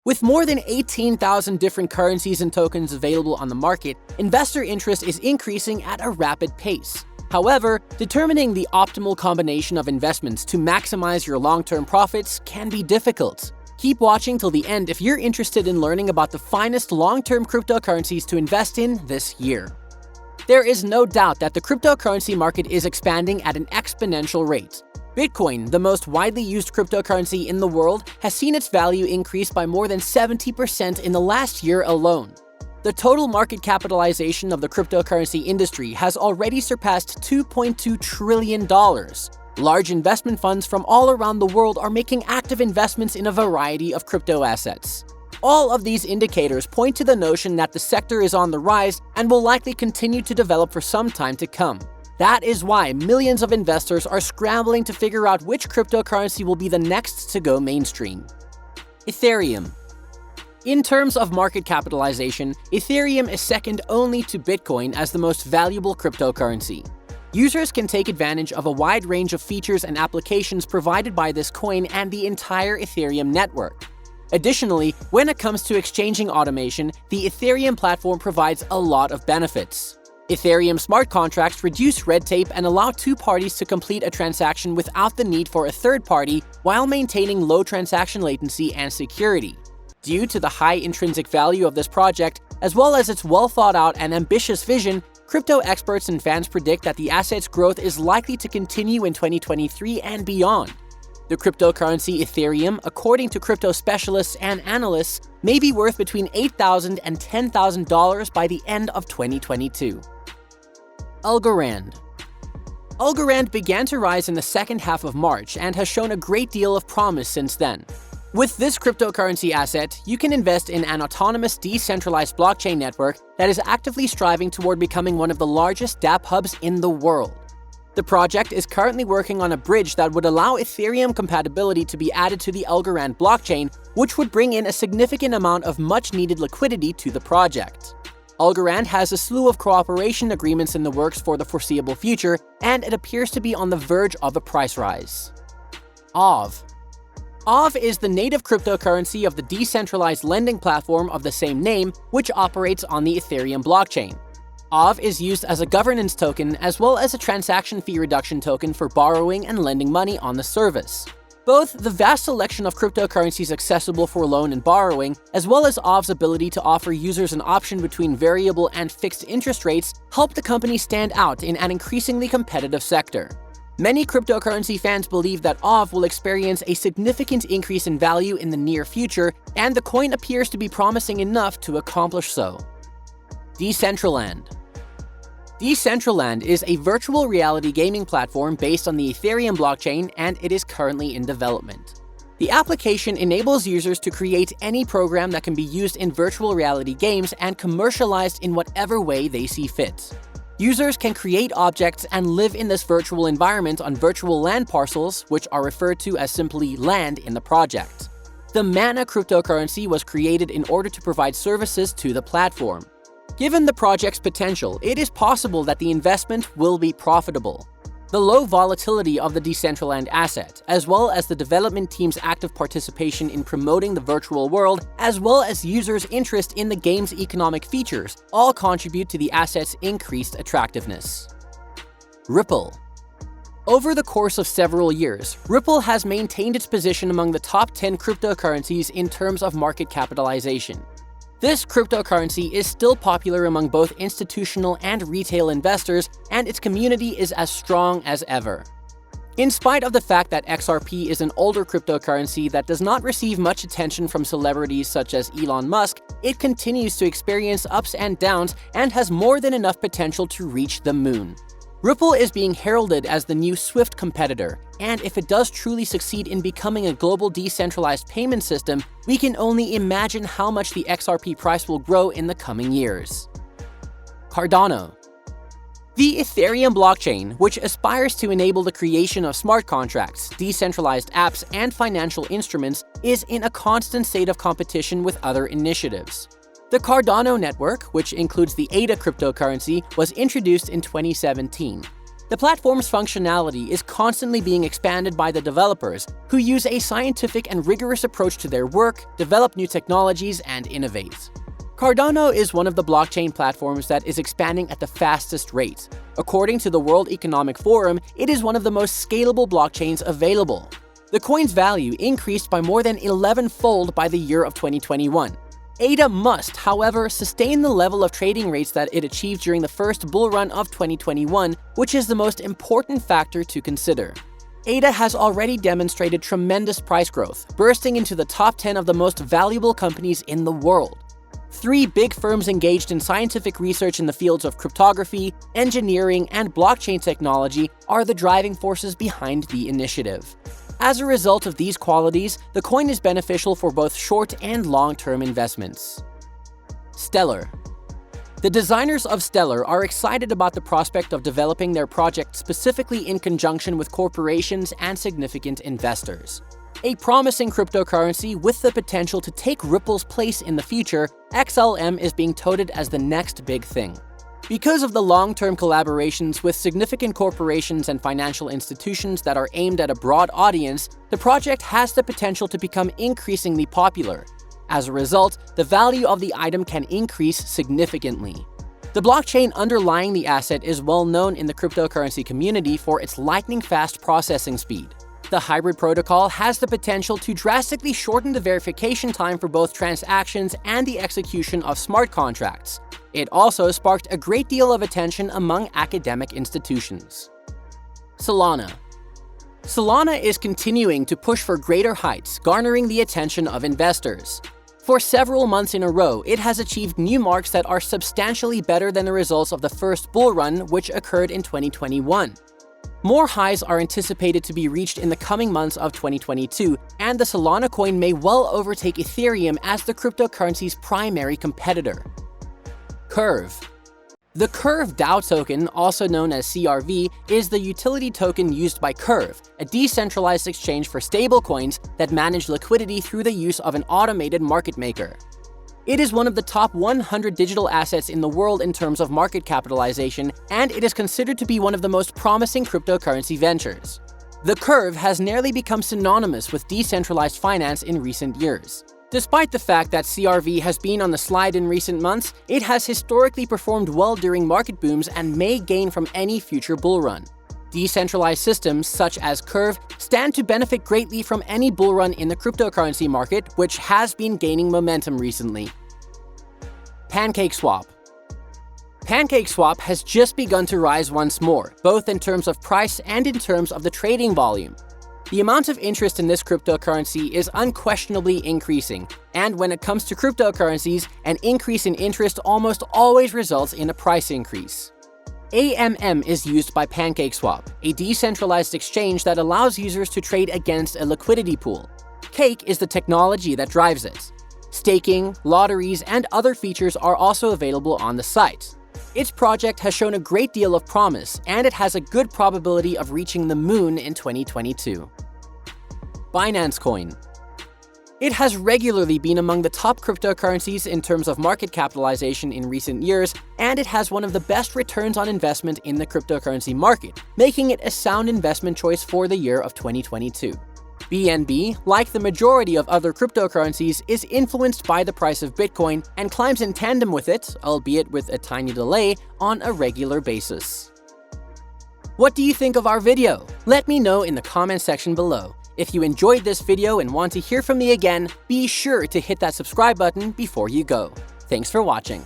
With more than 18,000 different currencies and tokens available on the market, investor interest is increasing at a rapid pace. However, determining the optimal combination of investments to maximize your long-term profits can be difficult. Keep watching till the end if you're interested in learning about the finest long-term cryptocurrencies to invest in this year. There is no doubt that the cryptocurrency market is expanding at an exponential rate. Bitcoin, the most widely used cryptocurrency in the world, has seen its value increase by more than 70% in the last year alone. The total market capitalization of the cryptocurrency industry has already surpassed $2.2 trillion. Large investment funds from all around the world are making active investments in a variety of crypto assets. All of these indicators point to the notion that the sector is on the rise and will likely continue to develop for some time to come. That is why millions of investors are scrambling to figure out which cryptocurrency will be the next to go mainstream. Ethereum. In terms of market capitalization, Ethereum is second only to Bitcoin as the most valuable cryptocurrency. Users can take advantage of a wide range of features and applications provided by this coin and the entire Ethereum network. Additionally, when it comes to exchanging automation, the Ethereum platform provides a lot of benefits. Ethereum smart contracts reduce red tape and allow two parties to complete a transaction without the need for a third party while maintaining low transaction latency and security. Due to the high intrinsic value of this project, as well as its well-thought-out and ambitious vision, crypto experts and fans predict that the asset's growth is likely to continue in 2023 and beyond. The cryptocurrency Ethereum, according to crypto specialists and analysts, may be worth between $8,000 and $10,000 by the end of 2022. Algorand. Algorand began to rise in the second half of March and has shown a great deal of promise since then. With this cryptocurrency asset, you can invest in an autonomous decentralized blockchain network that is actively striving toward becoming one of the largest dApp hubs in the world. The project is currently working on a bridge that would allow Ethereum compatibility to be added to the Algorand blockchain, which would bring in a significant amount of much-needed liquidity to the project. Algorand has a slew of cooperation agreements in the works for the foreseeable future, and it appears to be on the verge of a price rise. Aave. Aave is the native cryptocurrency of the decentralized lending platform of the same name, which operates on the Ethereum blockchain. Aave is used as a governance token as well as a transaction fee reduction token for borrowing and lending money on the service. Both the vast selection of cryptocurrencies accessible for loan and borrowing, as well as Aave's ability to offer users an option between variable and fixed interest rates, help the company stand out in an increasingly competitive sector. Many cryptocurrency fans believe that Aave will experience a significant increase in value in the near future, and the coin appears to be promising enough to accomplish so. Decentraland. Decentraland is a virtual reality gaming platform based on the Ethereum blockchain, and it is currently in development. The application enables users to create any program that can be used in virtual reality games and commercialized in whatever way they see fit. Users can create objects and live in this virtual environment on virtual land parcels, which are referred to as simply land in the project. The Mana cryptocurrency was created in order to provide services to the platform. Given the project's potential, it is possible that the investment will be profitable. The low volatility of the Decentraland asset, as well as the development team's active participation in promoting the virtual world, as well as users' interest in the game's economic features, all contribute to the asset's increased attractiveness. Ripple. Over the course of several years, Ripple has maintained its position among the top 10 cryptocurrencies in terms of market capitalization. This cryptocurrency is still popular among both institutional and retail investors, and its community is as strong as ever. In spite of the fact that XRP is an older cryptocurrency that does not receive much attention from celebrities such as Elon Musk, it continues to experience ups and downs and has more than enough potential to reach the moon. Ripple is being heralded as the new Swift competitor, and if it does truly succeed in becoming a global decentralized payment system, we can only imagine how much the XRP price will grow in the coming years. Cardano. The Ethereum blockchain, which aspires to enable the creation of smart contracts, decentralized apps, and financial instruments, is in a constant state of competition with other initiatives. The Cardano network, which includes the ADA cryptocurrency, was introduced in 2017. The platform's functionality is constantly being expanded by the developers, who use a scientific and rigorous approach to their work, develop new technologies, and innovate. Cardano is one of the blockchain platforms that is expanding at the fastest rate. According to the World Economic Forum, it is one of the most scalable blockchains available. The coin's value increased by more than 11-fold by the year of 2021. ADA must, however, sustain the level of trading rates that it achieved during the first bull run of 2021, which is the most important factor to consider. ADA has already demonstrated tremendous price growth, bursting into the top 10 of the most valuable companies in the world. 3 big firms engaged in scientific research in the fields of cryptography, engineering, and blockchain technology are the driving forces behind the initiative. As a result of these qualities, the coin is beneficial for both short and long-term investments. Stellar. The designers of Stellar are excited about the prospect of developing their project specifically in conjunction with corporations and significant investors. A promising cryptocurrency with the potential to take Ripple's place in the future, XLM is being touted as the next big thing. Because of the long-term collaborations with significant corporations and financial institutions that are aimed at a broad audience, the project has the potential to become increasingly popular. As a result, the value of the item can increase significantly. The blockchain underlying the asset is well known in the cryptocurrency community for its lightning-fast processing speed. The hybrid protocol has the potential to drastically shorten the verification time for both transactions and the execution of smart contracts. It also sparked a great deal of attention among academic institutions. Solana. Solana is continuing to push for greater heights, garnering the attention of investors. For several months in a row, it has achieved new marks that are substantially better than the results of the first bull run, which occurred in 2021. More highs are anticipated to be reached in the coming months of 2022, and the Solana coin may well overtake Ethereum as the cryptocurrency's primary competitor. Curve. The Curve DAO token, also known as CRV, is the utility token used by Curve, a decentralized exchange for stablecoins that manage liquidity through the use of an automated market maker. It is one of the top 100 digital assets in the world in terms of market capitalization, and it is considered to be one of the most promising cryptocurrency ventures. The Curve has nearly become synonymous with decentralized finance in recent years. Despite the fact that CRV has been on the slide in recent months, it has historically performed well during market booms and may gain from any future bull run. Decentralized systems such as Curve stand to benefit greatly from any bull run in the cryptocurrency market, which has been gaining momentum recently. Pancake Swap. Pancake Swap has just begun to rise once more, both in terms of price and in terms of the trading volume. The amount of interest in this cryptocurrency is unquestionably increasing, and when it comes to cryptocurrencies, an increase in interest almost always results in a price increase. AMM is used by Pancake Swap, a decentralized exchange that allows users to trade against a liquidity pool. Cake is the technology that drives it. Staking, lotteries, and other features are also available on the site. Its project has shown a great deal of promise, and it has a good probability of reaching the moon in 2022. Binance Coin. It has regularly been among the top cryptocurrencies in terms of market capitalization in recent years, and it has one of the best returns on investment in the cryptocurrency market, making it a sound investment choice for the year of 2022. BNB, like the majority of other cryptocurrencies, is influenced by the price of Bitcoin and climbs in tandem with it, albeit with a tiny delay, on a regular basis. What do you think of our video? Let me know in the comment section below. If you enjoyed this video and want to hear from me again, be sure to hit that subscribe button before you go. Thanks for watching.